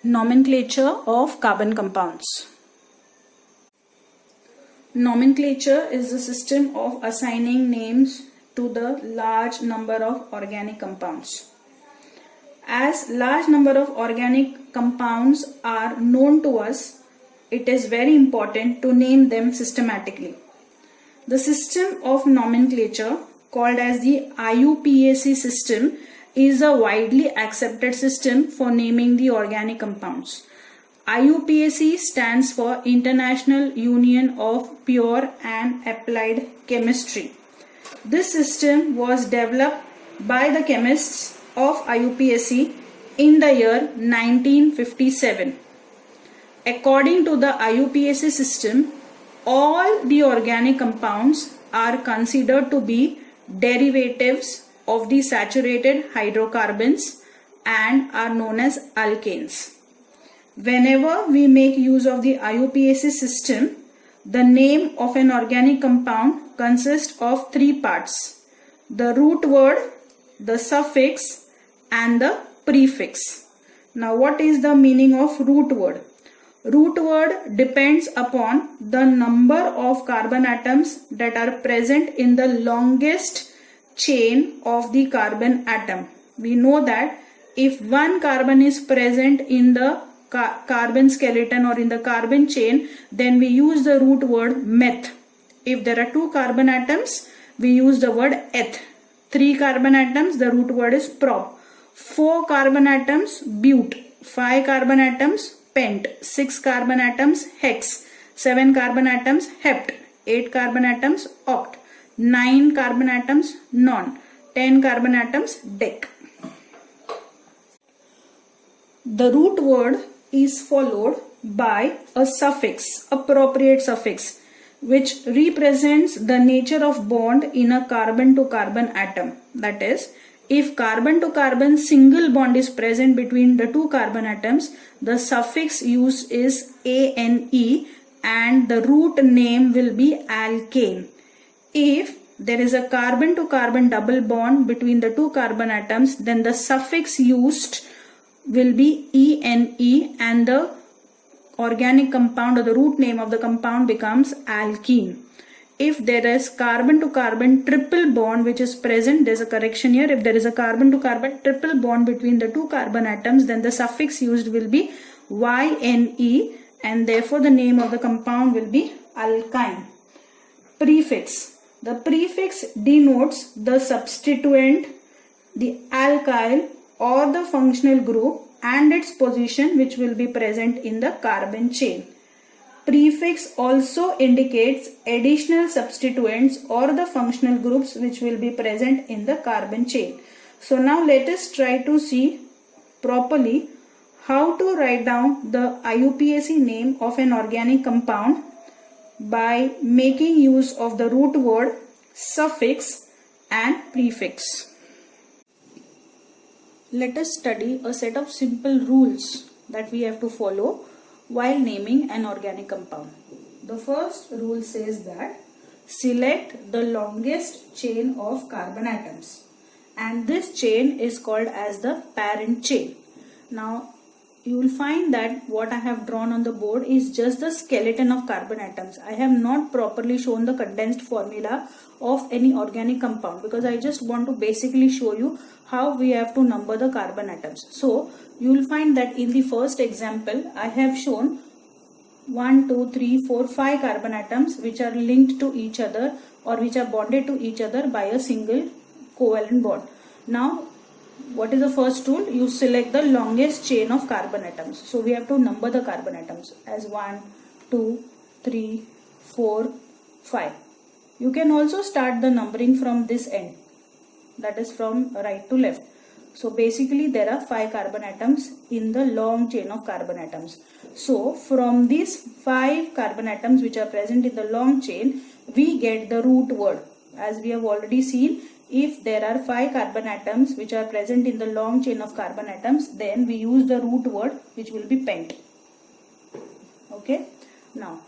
Nomenclature of carbon compounds. Nomenclature is the system of assigning names to the large number of organic compounds. As large number of organic compounds are known to us, it is very important to name them systematically. The system of nomenclature, called as the IUPAC system, is a widely accepted system for naming the organic compounds. IUPAC stands for International Union of Pure and Applied Chemistry. This system was developed by the chemists of IUPAC in the year 1957. According to the IUPAC system, all the organic compounds are considered to be derivatives of the saturated hydrocarbons and are known as alkanes. Whenever we make use of the IUPAC system, the name of an organic compound consists of three parts: the root word, the suffix and the prefix. Now, what is the meaning of root word? Root word depends upon the number of carbon atoms that are present in the longest chain of the carbon atom. We know that if one carbon is present in the carbon skeleton or in the carbon chain, then we use the root word meth. If there are two carbon atoms, we use the word eth. 3 carbon atoms, the root word is prop. 4 carbon atoms, bute. 5 carbon atoms, pent. 6 carbon atoms, hex. 7 carbon atoms, hept. 8 carbon atoms, oct. 9 carbon atoms, non. 10 carbon atoms, dec. The root word is followed by a suffix, appropriate suffix, which represents the nature of bond in a carbon to carbon atom. That is, if carbon to carbon single bond is present between the two carbon atoms, the suffix used is ane and the root name will be alkane. If there is a carbon to carbon double bond between the two carbon atoms, then the suffix used will be ene and the organic compound or the root name of the compound becomes alkene. If there is carbon to carbon triple bond which is present, there's a correction here. If there is a carbon to carbon triple bond between the two carbon atoms, then the suffix used will be yne and therefore the name of the compound will be alkyne. Prefix. The prefix denotes the substituent, the alkyl or the functional group and its position which will be present in the carbon chain. Prefix also indicates additional substituents or the functional groups which will be present in the carbon chain. So now let us try to see properly how to write down the IUPAC name of an organic compound by making use of the root word, suffix and prefix. Let us study a set of simple rules that we have to follow while naming an organic compound. The first rule says that select the longest chain of carbon atoms, and this chain is called as the parent chain. Now you will find that what I have drawn on the board is just the skeleton of carbon atoms. I have not properly shown the condensed formula of any organic compound because I just want to basically show you how we have to number the carbon atoms. So you will find that in the first example I have shown 1, 2, 3, 4, 5 carbon atoms which are linked to each other or which are bonded to each other by a single covalent bond. Now what is the first rule? You select the longest chain of carbon atoms. So we have to number the carbon atoms as 1, 2, 3, 4, 5. You can also start the numbering from this end, that is from right to left. So basically there are 5 carbon atoms in the long chain of carbon atoms. So from these 5 carbon atoms which are present in the long chain, we get the root word. As we have already seen, if there are 5 carbon atoms which are present in the long chain of carbon atoms, then we use the root word which will be pent. Okay. Now,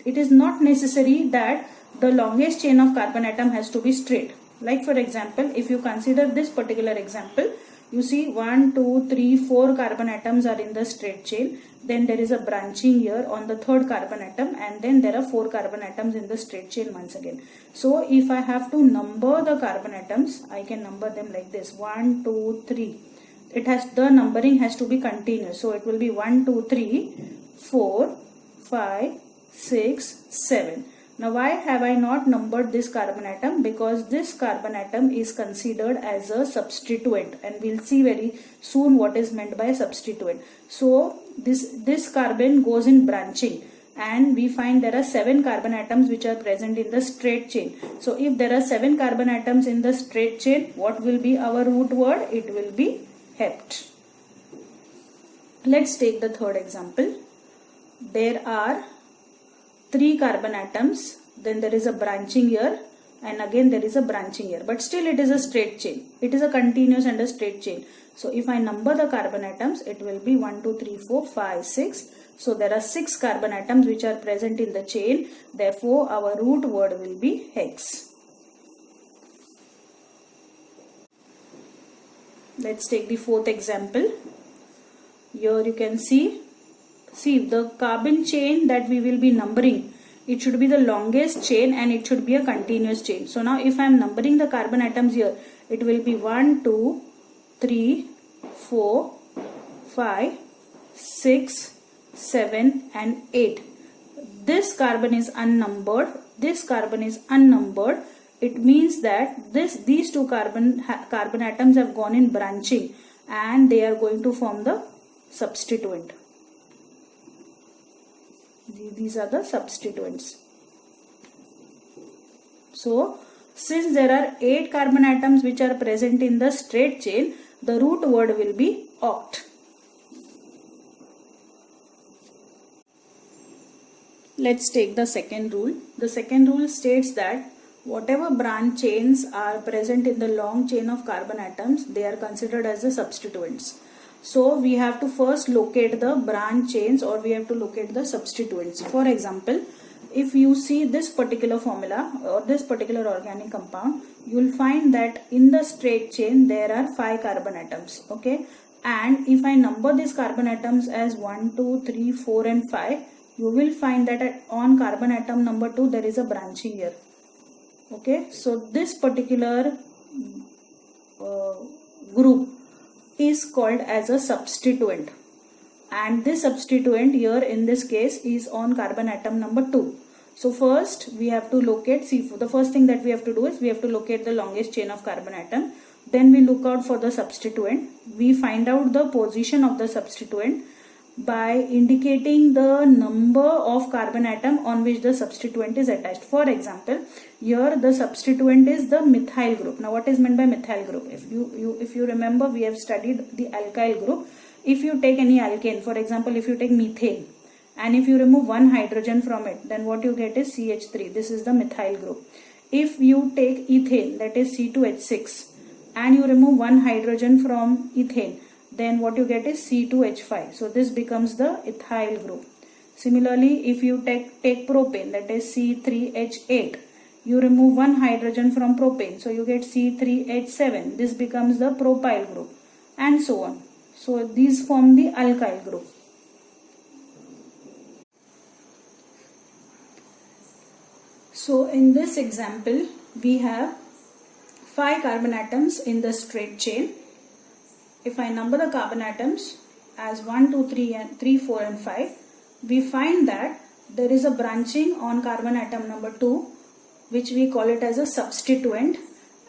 it is not necessary that the longest chain of carbon atom has to be straight. Like for example, if you consider this particular example, You see 1, 2, 3, 4 carbon atoms are in the straight chain. Then there is a branching here on the third carbon atom, and then there are 4 carbon atoms in the straight chain once again. So if I have to number the carbon atoms, I can number them like this: 1, 2, 3. The numbering has to be continuous. So it will be 1, 2, 3, 4, 5, 6, 7. Now why have I not numbered this carbon atom? Because this carbon atom is considered as a substituent, and we'll see very soon what is meant by substituent. So this carbon goes in branching, and we find there are 7 carbon atoms which are present in the straight chain. So if there are 7 carbon atoms in the straight chain, what will be our root word? It will be hept. Let's take the third example. There are 3 carbon atoms, then there is a branching here, and again there is a branching here, but still it is a straight chain. It is a continuous and a straight chain. So if I number the carbon atoms, it will be 1, 2, 3, 4, 5, 6. So there are 6 carbon atoms which are present in the chain. Therefore our root word will be hex. Let's take the fourth example. Here you can see the carbon chain that we will be numbering. It should be the longest chain and it should be a continuous chain. So now if I am numbering the carbon atoms here, it will be 1, 2, 3, 4, 5, 6, 7 and 8. This carbon is unnumbered. This carbon is unnumbered. It means that these 2 carbon atoms have gone in branching and they are going to form the substituent. These are the substituents. So since there are 8 carbon atoms which are present in the straight chain, the root word will be oct. Let's take the second rule. The second rule states that whatever branch chains are present in the long chain of carbon atoms, they are considered as the substituents. So we have to first locate the branch chains, or we have to locate the substituents. For example, if you see this particular formula or this particular organic compound, you will find that in the straight chain there are 5 carbon atoms. Okay, and if I number these carbon atoms as 1, 2, 3, 4 and 5, you will find that on carbon atom number 2 there is a branching here. Okay, so this particular group is called as a substituent, and this substituent here in this case is on carbon atom number 2. So first we have to locate, the first thing that we have to do is we have to locate the longest chain of carbon atom. Then we look out for the substituent. We find out the position of the substituent by indicating the number of carbon atom on which the substituent is attached. For example, here the substituent is the methyl group. Now what is meant by methyl group? If you remember, we have studied the alkyl group. If you take any alkane, for example if you take methane, and if you remove one hydrogen from it, then what you get is CH3. This is the methyl group. If you take ethane, that is C2H6, and you remove one hydrogen from ethane, then what you get is C2H5. So this becomes the ethyl group. Similarly, if you take propane, that is C3H8, you remove one hydrogen from propane, so you get C3H7. This becomes the propyl group, and so on. So these form the alkyl group. So in this example, we have 5 carbon atoms in the straight chain. If I number the carbon atoms as 1, 2, 3, 4 and 5, we find that there is a branching on carbon atom number 2, which we call it as a substituent,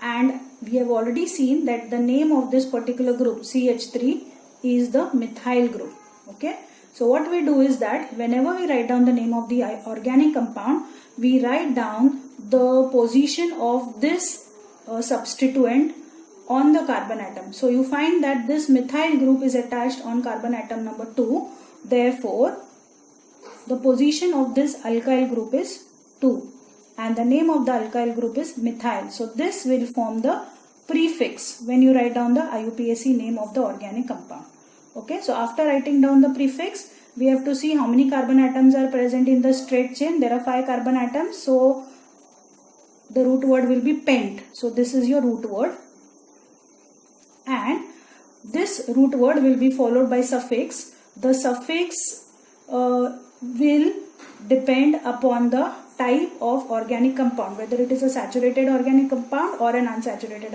and we have already seen that the name of this particular group, CH3, is the methyl group. Okay, so what we do is that whenever we write down the name of the organic compound, we write down the position of this substituent on the carbon atom. So you find that this methyl group is attached on carbon atom number 2. Therefore, the position of this alkyl group is 2, and the name of the alkyl group is methyl. So this will form the prefix when you write down the IUPAC name of the organic compound. Okay, so after writing down the prefix, we have to see how many carbon atoms are present in the straight chain. There are 5 carbon atoms, so the root word will be pent. So this is your root word. And this root word will be followed by suffix. The suffix will depend upon the type of organic compound, whether it is a saturated organic compound or an unsaturated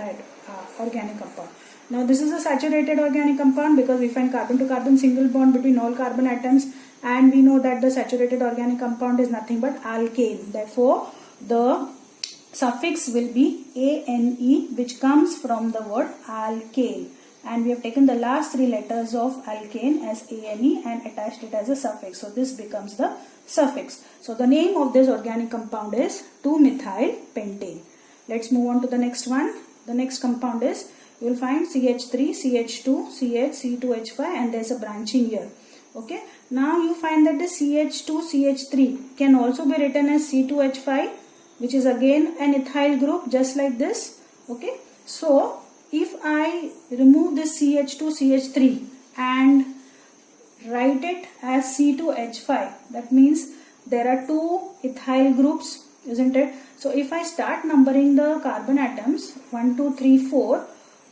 organic compound. Now this is a saturated organic compound because we find carbon to carbon single bond between all carbon atoms, and we know that the saturated organic compound is nothing but alkane. Therefore the suffix will be ane, which comes from the word alkane, and we have taken the last three letters of alkane as ane and attached it as a suffix. So this becomes the suffix. So the name of this organic compound is 2-methyl pentane. Let's move on to the next one. The next compound is, you will find CH3, CH2, CH, C2H5, and there's a branching here. Okay. Now you find that the CH2, CH3 can also be written as C2H5, which is again an ethyl group just like this. Okay. So if I remove this CH2, CH3 and write it as C2H5, that means there are two ethyl groups, isn't it? So if I start numbering the carbon atoms 1, 2, 3, 4,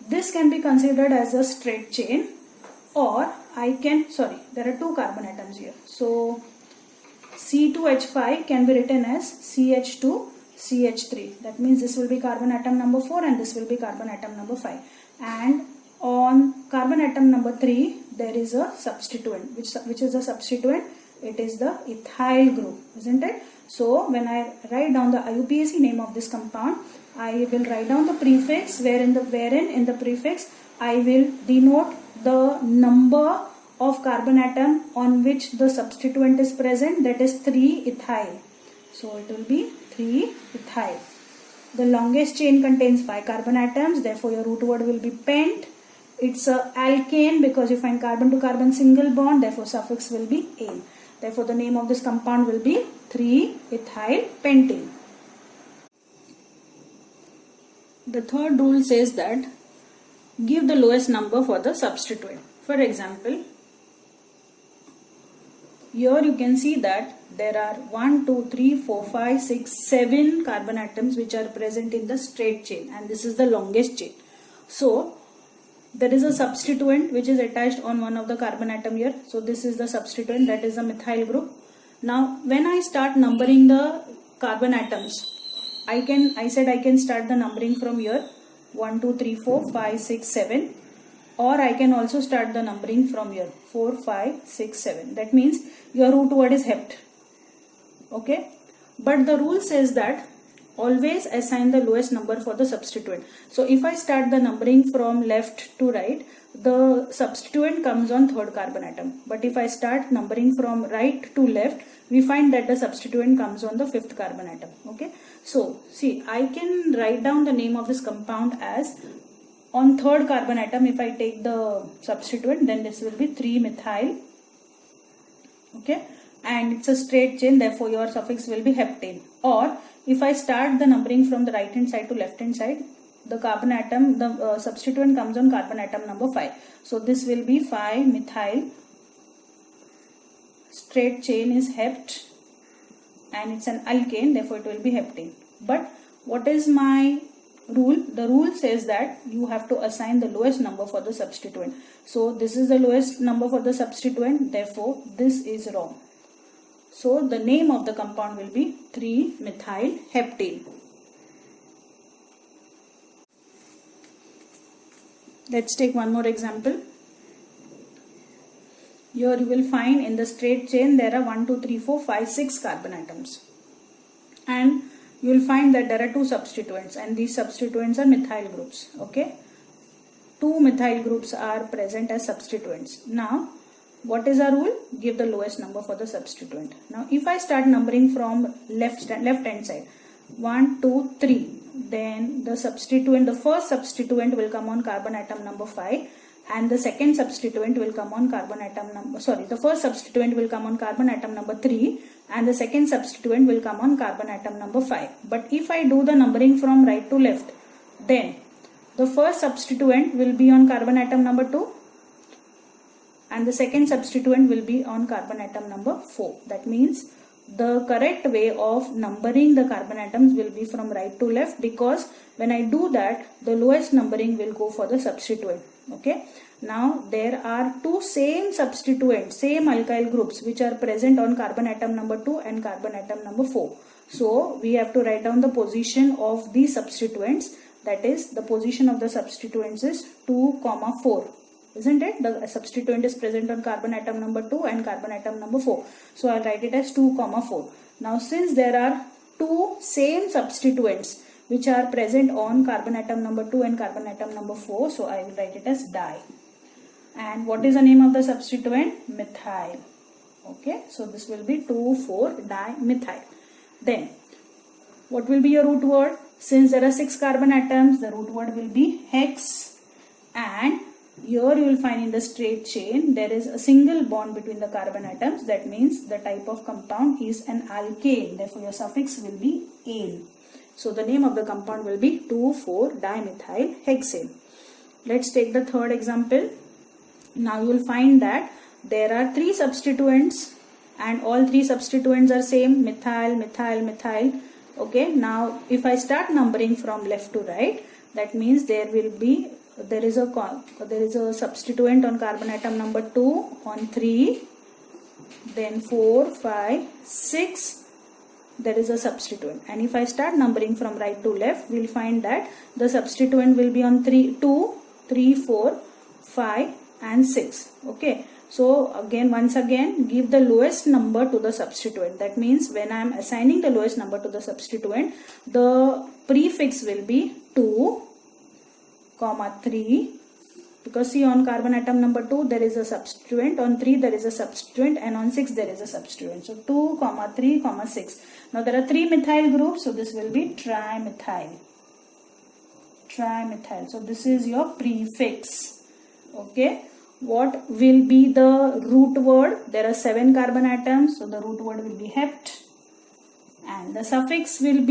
this can be considered as a straight chain, or there are two carbon atoms here. So C2H5 can be written as CH2 CH3. That means this will be carbon atom number 4 and this will be carbon atom number 5. And on carbon atom number 3 there is a substituent. Which is the substituent? It is the ethyl group, isn't it? So when I write down the IUPAC name of this compound, I will write down the prefix wherein in the prefix I will denote the number of carbon atom on which the substituent is present, that is 3-ethyl. So it will be 3-ethyl. The longest chain contains 5 carbon atoms, therefore your root word will be pent. It's a alkane because you find carbon to carbon single bond, therefore suffix will be ane. Therefore the name of this compound will be 3-ethyl pentane. The third rule says that give the lowest number for the substituent. For example, here you can see that there are 1, 2, 3, 4, 5, 6, 7 carbon atoms which are present in the straight chain, and this is the longest chain. So there is a substituent which is attached on one of the carbon atom here. So this is the substituent, that is the methyl group. Now when I start numbering the carbon atoms, I said I can start the numbering from here 1, 2, 3, 4, 5, 6, 7, or I can also start the numbering from here 4, 5, 6, 7. That means your root word is hept. Okay, but the rule says that always assign the lowest number for the substituent. So if I start the numbering from left to right, the substituent comes on third carbon atom. But if I start numbering from right to left, we find that the substituent comes on the fifth carbon atom. Okay, so see, I can write down the name of this compound as, on third carbon atom, if I take the substituent, then this will be 3-methyl. Okay, and it's a straight chain, therefore your suffix will be heptane. Or if I start the numbering from the right hand side to left hand side, the carbon atom, the substituent comes on carbon atom number 5. So this will be 5-methyl. Straight chain is hept and it's an alkane, therefore it will be heptane. But what is my rule? The rule says that you have to assign the lowest number for the substituent. So this is the lowest number for the substituent, therefore this is wrong. So the name of the compound will be 3-methyl heptane. Let's take one more example. Here you will find in the straight chain there are 1, 2, 3, 4, 5, 6 carbon atoms. And you will find that there are 2 substituents, and these substituents are methyl groups. Okay, 2 methyl groups are present as substituents. Now what is our rule? Give the lowest number for the substituent. Now if I start numbering from left hand side 1, 2, 3, then the substituent, the first substituent will come on carbon atom number 5, and the second substituent will come on carbon atom number, the first substituent will come on carbon atom number 3 and the second substituent will come on carbon atom number 5. But if I do the numbering from right to left, then the first substituent will be on carbon atom number 2 and the second substituent will be on carbon atom number 4. That means the correct way of numbering the carbon atoms will be from right to left, because when I do that, the lowest numbering will go for the substituent. Okay. Now there are two same substituents, same alkyl groups which are present on carbon atom number 2 and carbon atom number 4. So we have to write down the position of the substituents. That is, the position of the substituents is 2, 4. Isn't it? The substituent is present on carbon atom number 2 and carbon atom number 4. So I'll write it as 2, 4. Now since there are two same substituents which are present on carbon atom number 2 and carbon atom number 4, so I will write it as di. And what is the name of the substituent? Methyl. Okay, so this will be 2,4-dimethyl. Then what will be your root word? Since there are 6 carbon atoms, the root word will be hex. And here you will find in the straight chain there is a single bond between the carbon atoms. That means the type of compound is an alkane. Therefore your suffix will be ane. So the name of the compound will be 2,4-dimethyl hexane. Let's take the third example. Now you will find that there are 3 substituents and all 3 substituents are same: methyl, methyl, methyl. Okay, now if I start numbering from left to right, that means there is a substituent on carbon atom number 2 on 3, then 4, 5, 6. There is a substituent, and if I start numbering from right to left, we will find that the substituent will be on 2, 3, 4, 5 and 6. Okay, so once again give the lowest number to the substituent. That means when I am assigning the lowest number to the substituent, the prefix will be 2, 3, because see, on carbon atom number 2 there is a substituent, on 3 there is a substituent, and on 6 there is a substituent. So 2, 3, 6. Now there are 3 methyl groups, so this will be trimethyl. Trimethyl. So this is your prefix. Okay. What will be the root word? There are 7 carbon atoms, so the root word will be hept, and the suffix will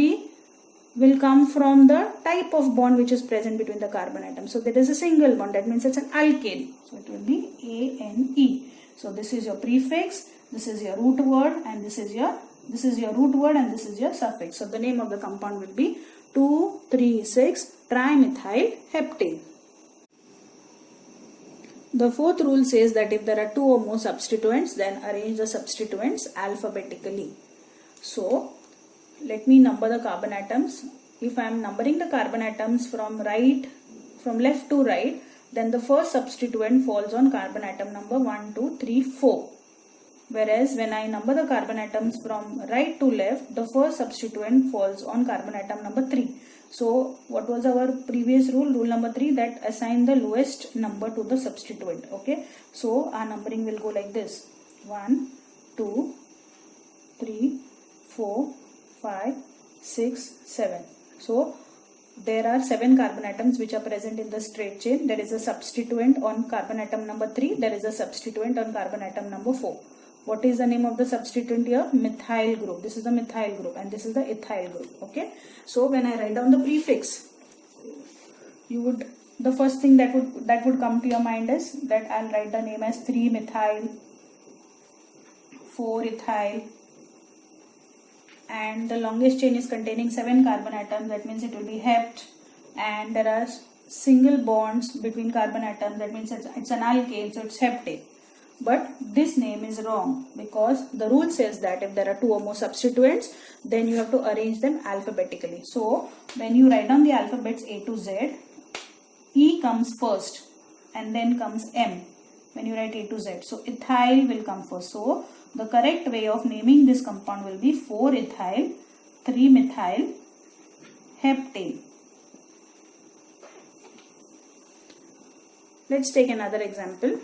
come from the type of bond which is present between the carbon atoms. So there is a single bond, that means it's an alkane, so it will be ANE. So this is your prefix, this is your root word, and this is your root word, and this is your suffix. So the name of the compound will be 2,3,6-trimethyl heptane. The fourth rule says that if there are 2 or more substituents, then arrange the substituents alphabetically. So let me number the carbon atoms. If I am numbering the carbon atoms from left to right, then the first substituent falls on carbon atom number 1, 2, 3, 4. Whereas when I number the carbon atoms from right to left, the first substituent falls on carbon atom number 3. So what was our previous rule? Rule number 3, that assign the lowest number to the substituent. Okay, so our numbering will go like this: 1, 2, 3, 4, 5, 6, 7. So there are 7 carbon atoms which are present in the straight chain. There is a substituent on carbon atom number 3. There is a substituent on carbon atom number 4. What is the name of the substituent here? Methyl group. This is the methyl group, and this is the ethyl group. Okay. So when I write down the prefix, the first thing that would come to your mind is that I'll write the name as 3-methyl, 4-ethyl, and the longest chain is containing 7 carbon atoms. That means it will be hept, and there are single bonds between carbon atoms. That means it's an alkane, so it's heptane. But this name is wrong, because the rule says that if there are 2 or more substituents, then you have to arrange them alphabetically. So when you write down the alphabets A to Z, E comes first and then comes M when you write A to Z. So ethyl will come first. So the correct way of naming this compound will be 4-ethyl 3-methyl heptane. Let's take another example.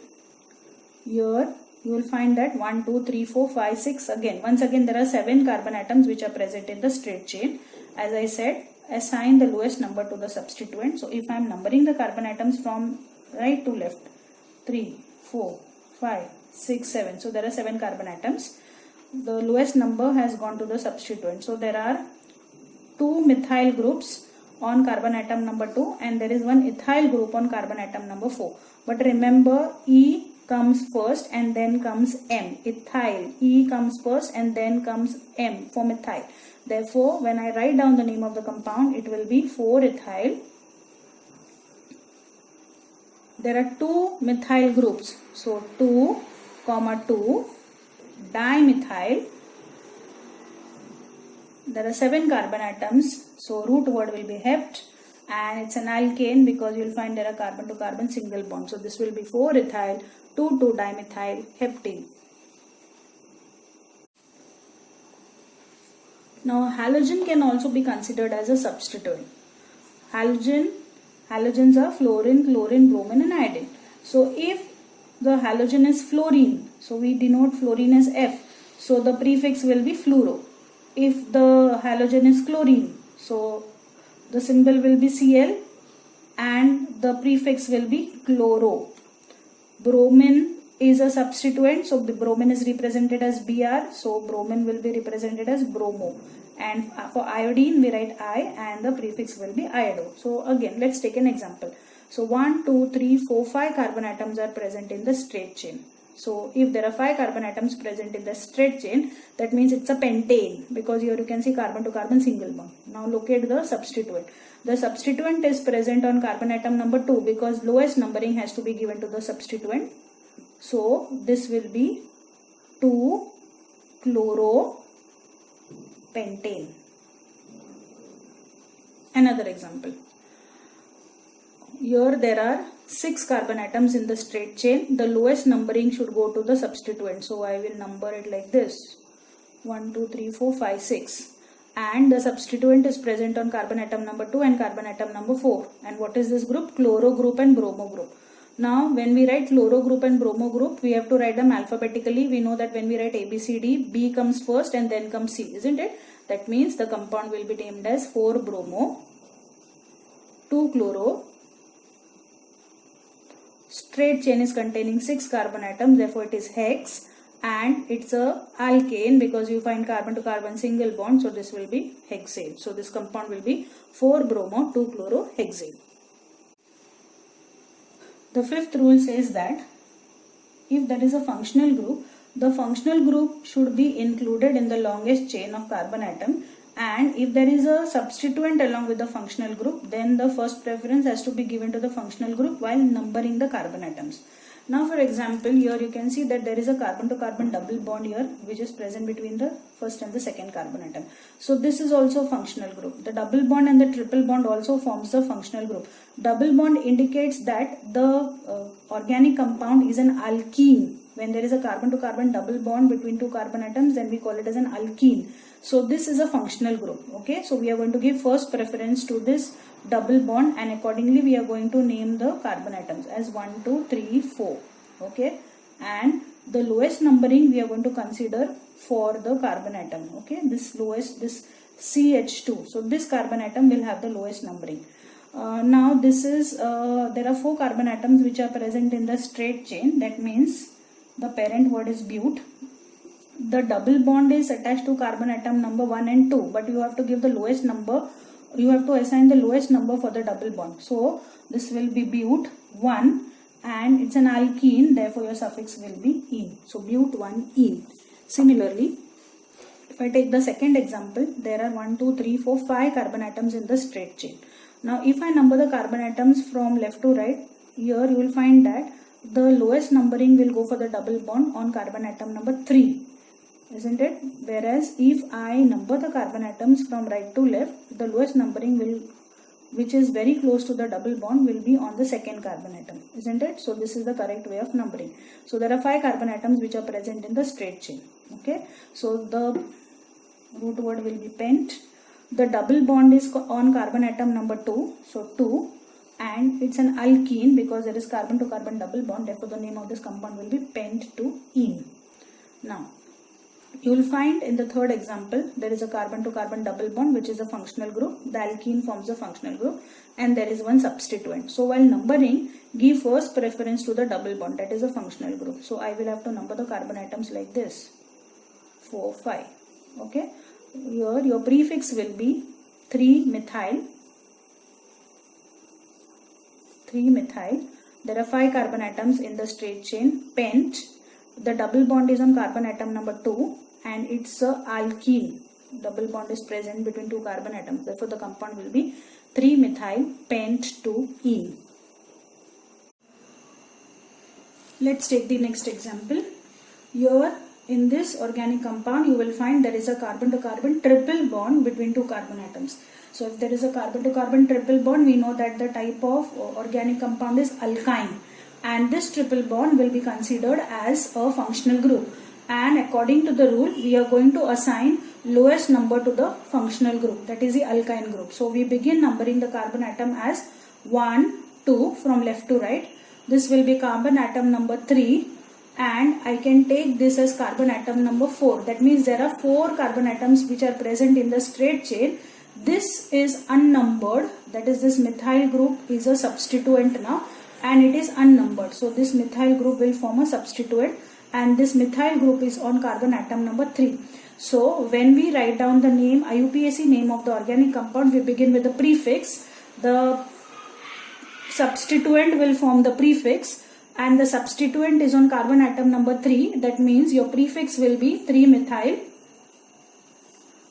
Here you will find that 1, 2, 3, 4, 5, 6. Once again there are 7 carbon atoms which are present in the straight chain. As I said, assign the lowest number to the substituent. So if I am numbering the carbon atoms from right to left, 3, 4, 5, 6, 7. So there are 7 carbon atoms. The lowest number has gone to the substituent. So there are 2 methyl groups on carbon atom number 2, and there is 1 ethyl group on carbon atom number 4. But remember, E comes first and then comes M. Ethyl. E comes first and then comes M for methyl. Therefore, when I write down the name of the compound, it will be 4-ethyl there are 2 methyl groups. So 2, 2 dimethyl. There are 7 carbon atoms. So root word will be hept, and it's an alkane because you'll find there are carbon to carbon single bond. So this will be 4-ethyl 2,2-dimethyl heptene. Now halogen can also be considered as a substituent. Halogens are fluorine, chlorine, bromine and iodine. So if the halogen is fluorine, so we denote fluorine as F. So the prefix will be fluoro. If the halogen is chlorine, so the symbol will be Cl and the prefix will be chloro. Bromine is a substituent, so the bromine is represented as Br, so bromine will be represented as bromo. And for iodine we write I and the prefix will be iodo. So again let's take an example. So 1, 2, 3, 4, 5 carbon atoms are present in the straight chain. So if there are 5 carbon atoms present in the straight chain, that means it's a pentane, because here you can see carbon to carbon single bond. Now locate the substituent. The substituent is present on carbon atom number 2 because lowest numbering has to be given to the substituent. So this will be 2-chloropentane. Another example. Here there are 6 carbon atoms in the straight chain. The lowest numbering should go to the substituent. So I will number it like this: 1, 2, 3, 4, 5, 6. And the substituent is present on carbon atom number 2 and carbon atom number 4. And what is this group? Chloro group and bromo group. Now when we write chloro group and bromo group, we have to write them alphabetically. We know that when we write ABCD, B comes first and then comes C, isn't it? That means the compound will be named as 4-bromo, 2-chloro. Straight chain is containing 6 carbon atoms, therefore it is hex, and it's a alkane because you find carbon to carbon single bond, so this will be hexane. So this compound will be 4-bromo, 2-chlorohexane. The fifth rule says that if there is a functional group, the functional group should be included in the longest chain of carbon atom, and if there is a substituent along with the functional group, then the first preference has to be given to the functional group while numbering the carbon atoms. Now for example, here you can see that there is a carbon to carbon double bond here which is present between the first and the second carbon atom. So this is also a functional group. The double bond and the triple bond also forms the functional group. Double bond indicates that the organic compound is an alkene. When there is a carbon to carbon double bond between 2 carbon atoms, then we call it as an alkene. So this is a functional group. Okay, so we are going to give first preference to this double bond, and accordingly we are going to name the carbon atoms as 1, 2, 3, 4. Okay, and the lowest numbering we are going to consider for the carbon atom. Okay, this lowest, this CH2. So this carbon atom will have the lowest numbering. Now this is there are 4 carbon atoms which are present in the straight chain. That means the parent word is but. The double bond is attached to carbon atom number 1 and 2, but you have to give the lowest number. You have to assign the lowest number for the double bond. So this will be but 1, and it's an alkene, therefore your suffix will be ene. So but 1 ene. Similarly, if I take the second example, there are 1, 2, 3, 4, 5 carbon atoms in the straight chain. Now if I number the carbon atoms from left to right, here you will find that the lowest numbering will go for the double bond on carbon atom number 3. Isn't it? Whereas if I number the carbon atoms from right to left, the lowest numbering will, which is very close to the double bond, will be on the second carbon atom. Isn't it? So this is the correct way of numbering. So there are 5 carbon atoms which are present in the straight chain. Okay. So the root word will be pent. The double bond is on carbon atom number 2. So 2. And it's an alkene because there is carbon to carbon double bond. Therefore the name of this compound will be pent-2-ene. Now, you will find in the third example, there is a carbon to carbon double bond which is a functional group. The alkene forms a functional group, and there is one substituent. So while numbering, give first preference to the double bond, that is a functional group. So I will have to number the carbon atoms like this: 4, 5. Okay. Here your prefix will be 3-methyl. 3-methyl. There are 5 carbon atoms in the straight chain. Pent. The double bond is on carbon atom number 2, and it's a alkene. Double bond is present between 2 carbon atoms. Therefore the compound will be 3-methyl pent-2-ene. Let's take the next example. Here in this organic compound you will find there is a carbon to carbon triple bond between two carbon atoms. So if there is a carbon to carbon triple bond, we know that the type of organic compound is alkyne, and this triple bond will be considered as a functional group, and according to the rule we are going to assign lowest number to the functional group, that is the alkyne group. So we begin numbering the carbon atom as 1, 2 from left to right. This will be carbon atom number 3, and I can take this as carbon atom number 4. That means there are 4 carbon atoms which are present in the straight chain. This is unnumbered, that is this methyl group is a substituent now, and it is unnumbered. So this methyl group will form a substituent, and this methyl group is on carbon atom number 3. So when we write down the name, IUPAC name of the organic compound, we begin with the prefix. The substituent will form the prefix, and the substituent is on carbon atom number 3. That means your prefix will be 3-methyl.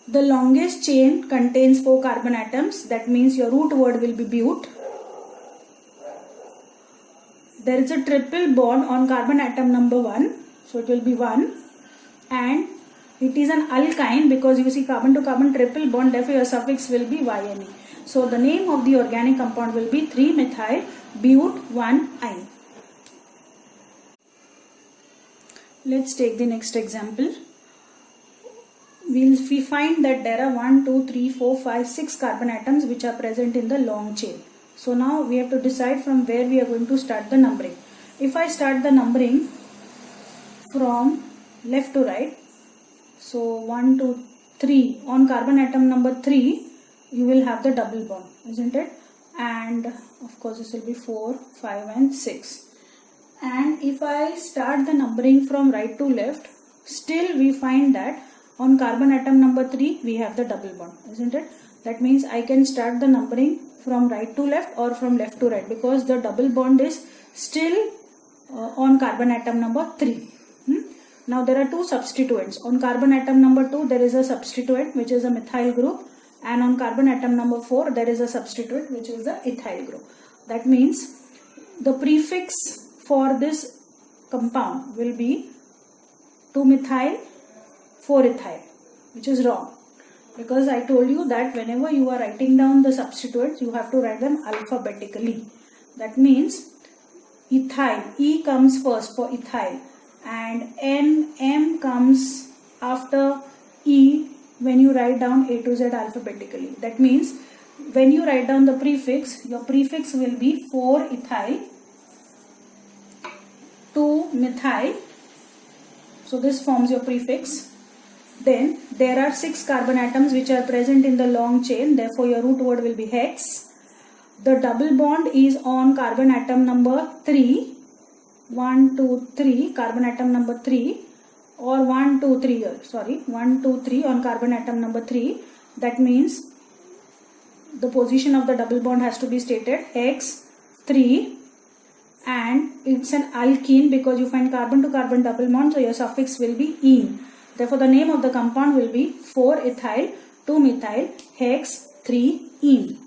The longest chain contains 4 carbon atoms. That means your root word will be but. There is a triple bond on carbon atom number 1. So it will be 1. And it is an alkyne because you see carbon to carbon triple bond. Therefore your suffix will be YNE. So the name of the organic compound will be 3-methyl but 1-ine. Let's take the next example. We find that there are 1, 2, 3, 4, 5, 6 carbon atoms which are present in the long chain. So now we have to decide from where we are going to start the numbering. If I start the numbering from left to right, so 1, 2, 3, on carbon atom number 3 you will have the double bond, isn't it? And of course this will be 4, 5 and 6. And if I start the numbering from right to left, still we find that on carbon atom number 3 we have the double bond, isn't it? That means I can start the numbering from right to left or from left to right, because the double bond is still on carbon atom number 3. Now there are 2 substituents. On carbon atom number 2 there is a substituent which is a methyl group, and on carbon atom number 4 there is a substituent which is the ethyl group. That means the prefix for this compound will be 2-methyl 4-ethyl, which is wrong, because I told you that whenever you are writing down the substituents you have to write them alphabetically. That means ethyl, E comes first for ethyl, and M comes after E when you write down A to Z alphabetically. That means when you write down the prefix, your prefix will be 4-ethyl 2-methyl. So this forms your prefix. Then there are 6 carbon atoms which are present in the long chain. Therefore your root word will be hex. The double bond is on carbon atom number 3. 1, 2, 3, carbon atom number 3, or 1, 2, 3 here. Sorry, 1, 2, 3 on carbon atom number 3. That means the position of the double bond has to be stated hex 3, and it's an alkene because you find carbon to carbon double bond, so your suffix will be ene. Therefore the name of the compound will be 4-ethyl 2-methyl hex 3-ene.